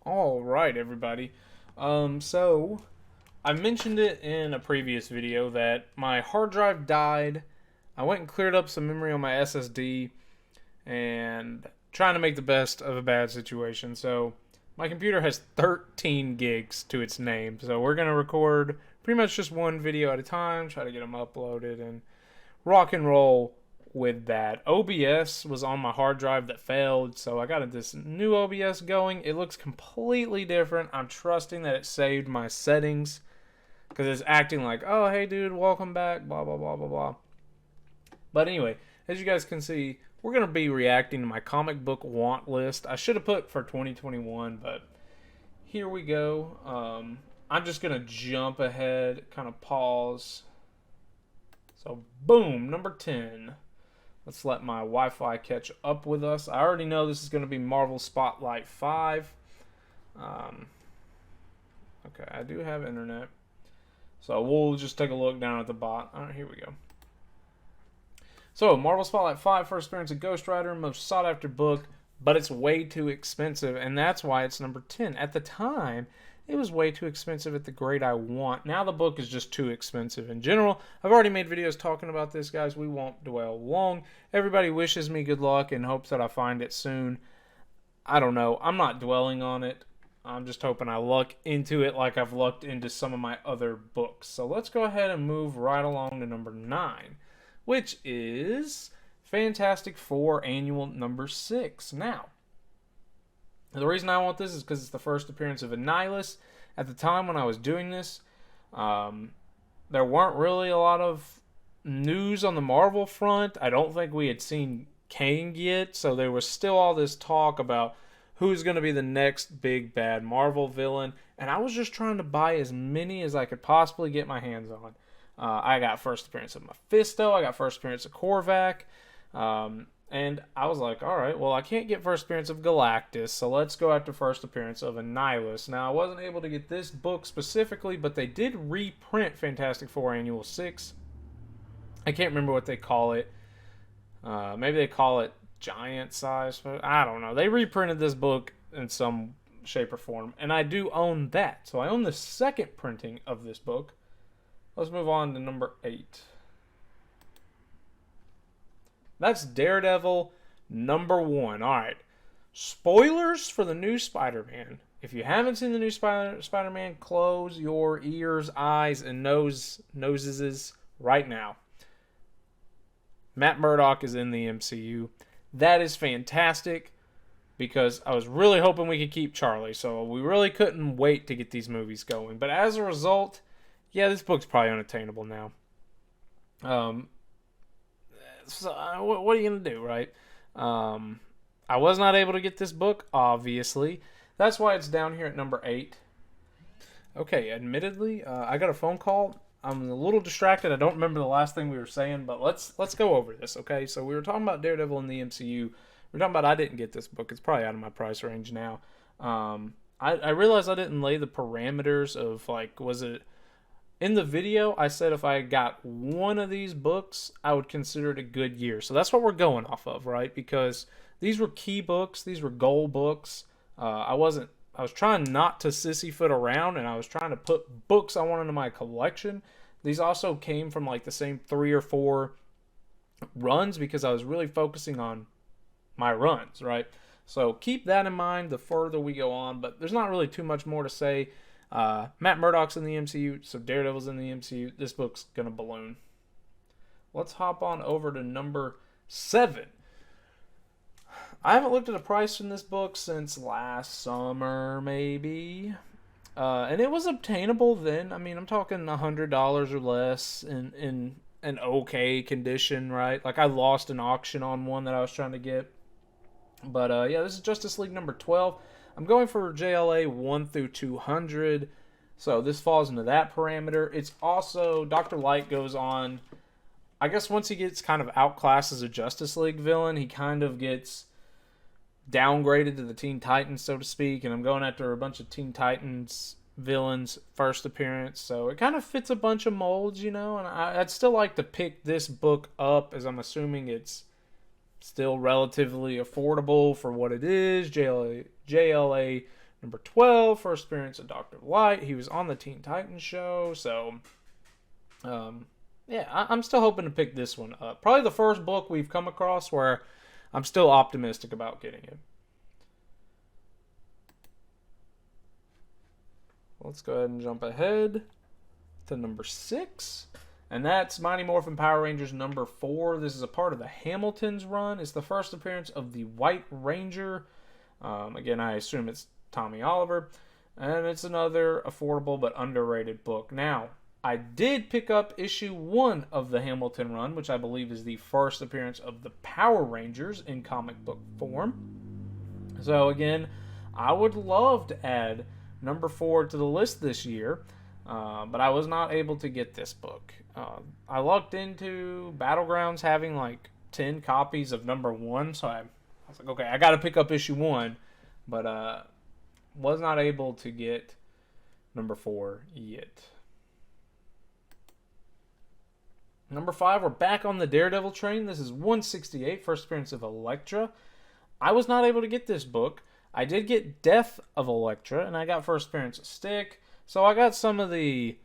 All right, everybody. So I mentioned it in a previous video that my hard drive died. I went and cleared up some memory on my SSD and trying to make the best of a bad situation. So my computer has 13 gigs to its name. So we're going to record pretty much just one video at a time, try to get them uploaded and rock and roll with that. OBS was on my hard drive that failed, so I got this new OBS going. It looks completely different. I'm trusting that it saved my settings because it's acting like, oh, hey, dude, welcome back, blah, blah, blah, blah, blah. But anyway, as you guys can see, we're going to be reacting to my comic book want list. I should have put for 2021, but here we go. I'm just going to jump ahead, kind of pause. So, boom, number 10. Let's let my Wi-Fi catch up with us. I already know this is going to be Marvel Spotlight 5. Okay, I do have internet. So we'll just take a look down at the bot. All right, here we go. So, Marvel Spotlight 5, first appearance of Ghost Rider, most sought-after book, but it's way too expensive, and that's why it's number 10. At the time, it was way too expensive at the grade I want. Now the book is just too expensive in general. I've already made videos talking about this, guys. We won't dwell long. Everybody wishes me good luck and hopes that I find it soon. I don't know. I'm not dwelling on it. I'm just hoping I luck into it like I've lucked into some of my other books. So let's go ahead and move right along to number 9, which is Fantastic Four Annual number 6. Now, the reason I want this is because it's the first appearance of Annihilus. At the time when I was doing this, there weren't really a lot of news on the Marvel front. I don't think we had seen Kang yet, so there was still all this talk about who's going to be the next big bad Marvel villain, and I was just trying to buy as many as I could possibly get my hands on. I got first appearance of Mephisto, I got first appearance of Korvac, and I was like, alright, well, I can't get first appearance of Galactus, so let's go after first appearance of Annihilus. Now, I wasn't able to get this book specifically, but they did reprint Fantastic Four Annual 6. I can't remember what they call it. Maybe they call it giant size. I don't know. They reprinted this book in some shape or form, and I do own that. So I own the second printing of this book. Let's move on to number 8. That's Daredevil number 1. All right. Spoilers for the new Spider-Man. If you haven't seen the new Spider-Man, close your ears, eyes, and noses right now. Matt Murdock is in the MCU. That is fantastic because I was really hoping we could keep Charlie. So we really couldn't wait to get these movies going. But as a result, yeah, this book's probably unattainable now. So what are you going to do, right? I was not able to get this book, obviously. That's why it's down here at number 8. Okay, admittedly, I got a phone call. I'm a little distracted. I don't remember the last thing we were saying, but let's go over this, okay? So we were talking about Daredevil in the MCU. We were talking about I didn't get this book. It's probably out of my price range now. I realized I didn't lay the parameters of, like, was it... In the video, I said if I got one of these books, I would consider it a good year. So that's what we're going off of, right? Because these were key books. These were goal books. I was trying not to sissyfoot around, and I was trying to put books I wanted in my collection. These also came from like the same 3 or 4 runs because I was really focusing on my runs, right? So keep that in mind the further we go on, but there's not really too much more to say. Matt Murdock's in the MCU, so Daredevil's in the MCU. This book's gonna balloon. Let's hop on over to number 7. I haven't looked at a price in this book since last summer, maybe. And it was obtainable then. I mean, I'm talking $100 or less in an okay condition, right? Like, I lost an auction on one that I was trying to get. But, yeah, this is Justice League number 12. I'm going for JLA 1 through 200, so this falls into that parameter. It's also, Dr. Light goes on, I guess once he gets kind of outclassed as a Justice League villain, he kind of gets downgraded to the Teen Titans, so to speak, and I'm going after a bunch of Teen Titans villains first appearance, so it kind of fits a bunch of molds, you know, and I'd still like to pick this book up, as I'm assuming it's still relatively affordable for what it is. JLA Number 12, first appearance of Dr. Light. He was on the Teen Titans show, so yeah, I'm still hoping to pick this one up. Probably the first book we've come across where I'm still optimistic about getting it. Let's go ahead and jump ahead to number 6. And that's Mighty Morphin Power Rangers number 4. This is a part of the Hamilton's run. It's the first appearance of the White Ranger. Again, I assume it's Tommy Oliver. And it's another affordable but underrated book. Now, I did pick up issue 1 of the Hamilton run, which I believe is the first appearance of the Power Rangers in comic book form. So again, I would love to add number 4 to the list this year, but I was not able to get this book. I looked into Battlegrounds having like 10 copies of number 1, so I was like, okay, I got to pick up issue 1, but was not able to get number 4 yet. Number 5, we're back on the Daredevil train. This is 168, first appearance of Elektra. I was not able to get this book. I did get Death of Elektra, and I got first appearance of Stick. So I got some of the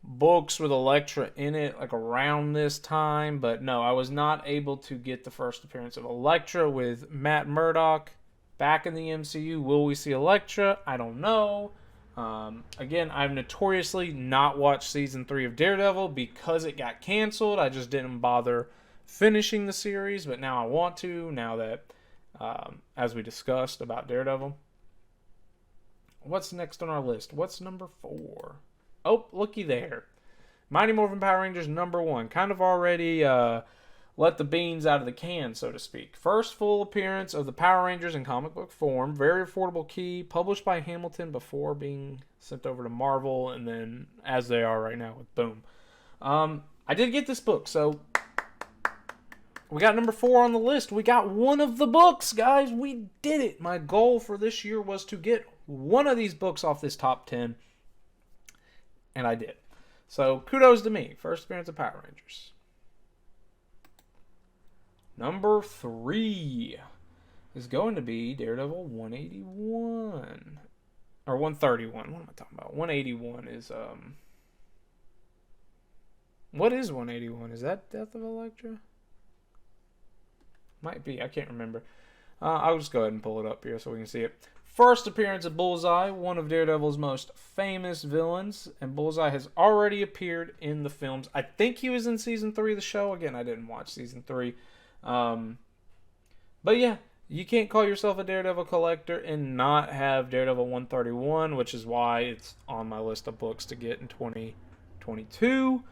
books with Elektra in it, like around this time. But no, I was not able to get the first appearance of Elektra with Matt Murdock back in the MCU. Will we see Elektra? I don't know. Again, I've notoriously not watched season 3 of Daredevil because it got canceled. I just didn't bother finishing the series, but now I want to, now that, as we discussed about Daredevil. What's next on our list? What's number 4? Oh, looky there. Mighty Morphin Power Rangers number 1. Kind of already let the beans out of the can, so to speak. First full appearance of the Power Rangers in comic book form. Very affordable key. Published by Hamilton before being sent over to Marvel, and then as they are right now with Boom. I did get this book, so we got number 4 on the list. We got one of the books, guys. We did it. My goal for this year was to get one of these books off this top 10, and I did. So kudos to me. First appearance of Power Rangers. Number 3 is going to be Daredevil 181. Or 131. What am I talking about? 181 is, what is 181? Is that Death of Elektra? Might be. I can't remember. I'll just go ahead and pull it up here so we can see it. First appearance of Bullseye, one of Daredevil's most famous villains. And Bullseye has already appeared in the films. I think he was in season 3 of the show. Again, I didn't watch season 3. But yeah, you can't call yourself a Daredevil collector and not have Daredevil 131, which is why it's on my list of books to get in 2022.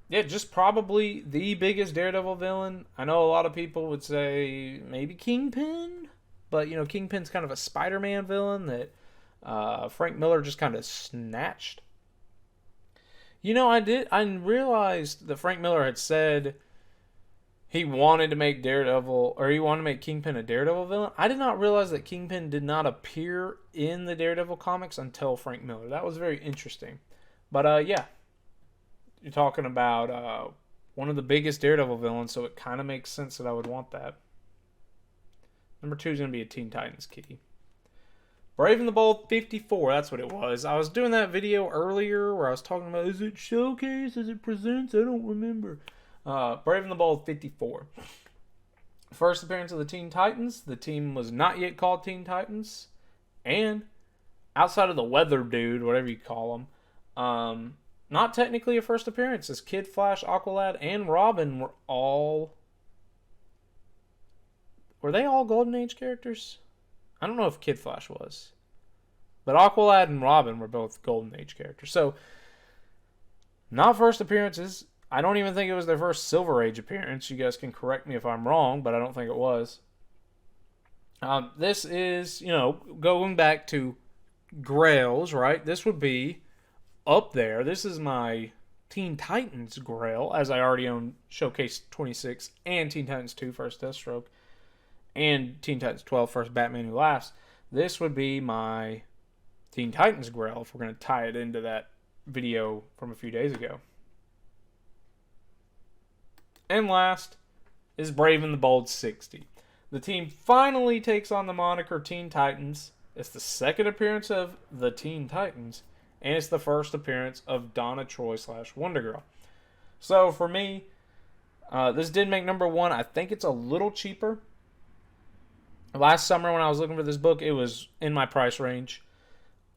Yeah, just probably the biggest Daredevil villain. I know a lot of people would say maybe Kingpin, but you know, Kingpin's kind of a Spider-Man villain that Frank Miller just kind of snatched. You know, I realized that Frank Miller had said he wanted to make Daredevil, or he wanted to make Kingpin a Daredevil villain. I did not realize that Kingpin did not appear in the Daredevil comics until Frank Miller. That was very interesting. But yeah, you're talking about one of the biggest Daredevil villains, so it kind of makes sense that I would want that. Number 2 is going to be a Teen Titans key. Brave and the Bold 54, that's what it was. I was doing that video earlier where I was talking about, is it Showcase, is it Presents? I don't remember. Brave and the Bold 54. First appearance of the Teen Titans. The team was not yet called Teen Titans. And outside of the Weather Dude, whatever you call him, not technically a first appearance, as Kid Flash, Aqualad, and Robin were all... Were they all Golden Age characters? I don't know if Kid Flash was. But Aqualad and Robin were both Golden Age characters. So, not first appearances. I don't even think it was their first Silver Age appearance. You guys can correct me if I'm wrong, but I don't think it was. This is, you know, going back to Grails, right? This would be up there. This is my Teen Titans Grail, as I already own Showcase 26 and Teen Titans 2 First Deathstroke and Teen Titans 12 First Batman Who Laughs. This would be my Teen Titans Grail if we're going to tie it into that video from a few days ago. And last is Brave and the Bold 60. The team finally takes on the moniker Teen Titans. It's the second appearance of the Teen Titans, and it's the first appearance of Donna Troy / Wonder Girl. So for me, this did make number 1. I think it's a little cheaper. Last summer when I was looking for this book, it was in my price range.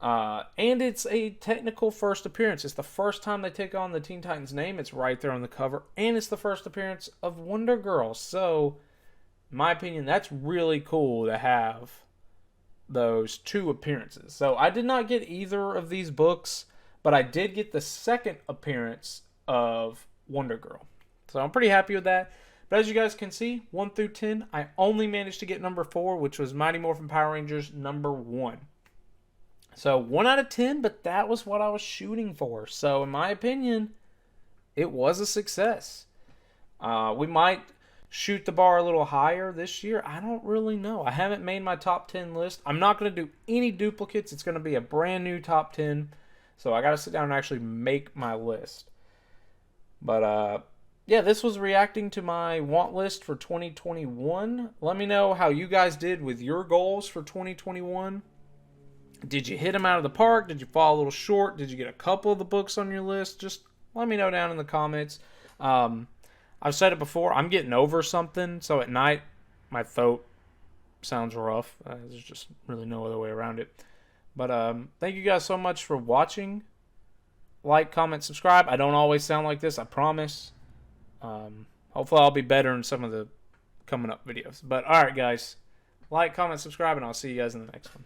And it's a technical first appearance. It's the first time they take on the Teen Titans name. It's right there on the cover. And it's the first appearance of Wonder Girl. So, in my opinion, that's really cool to have those 2 appearances. So, I did not get either of these books, but I did get the second appearance of Wonder Girl. So, I'm pretty happy with that. But as you guys can see, 1 through 10, I only managed to get number 4, which was Mighty Morphin Power Rangers number 1. So 1 out of 10, but that was what I was shooting for. So in my opinion, it was a success. We might shoot the bar a little higher this year. I don't really know. I haven't made my top 10 list. I'm not going to do any duplicates. It's going to be a brand new top 10. So I got to sit down and actually make my list. But yeah, this was reacting to my want list for 2021. Let me know how you guys did with your goals for 2021. Did you hit them out of the park? Did you fall a little short? Did you get a couple of the books on your list? Just let me know down in the comments. I've said it before. I'm getting over something. So at night, my throat sounds rough. There's just really no other way around it. But thank you guys so much for watching. Like, comment, subscribe. I don't always sound like this, I promise. Hopefully I'll be better in some of the coming up videos. But alright guys, like, comment, subscribe, and I'll see you guys in the next one.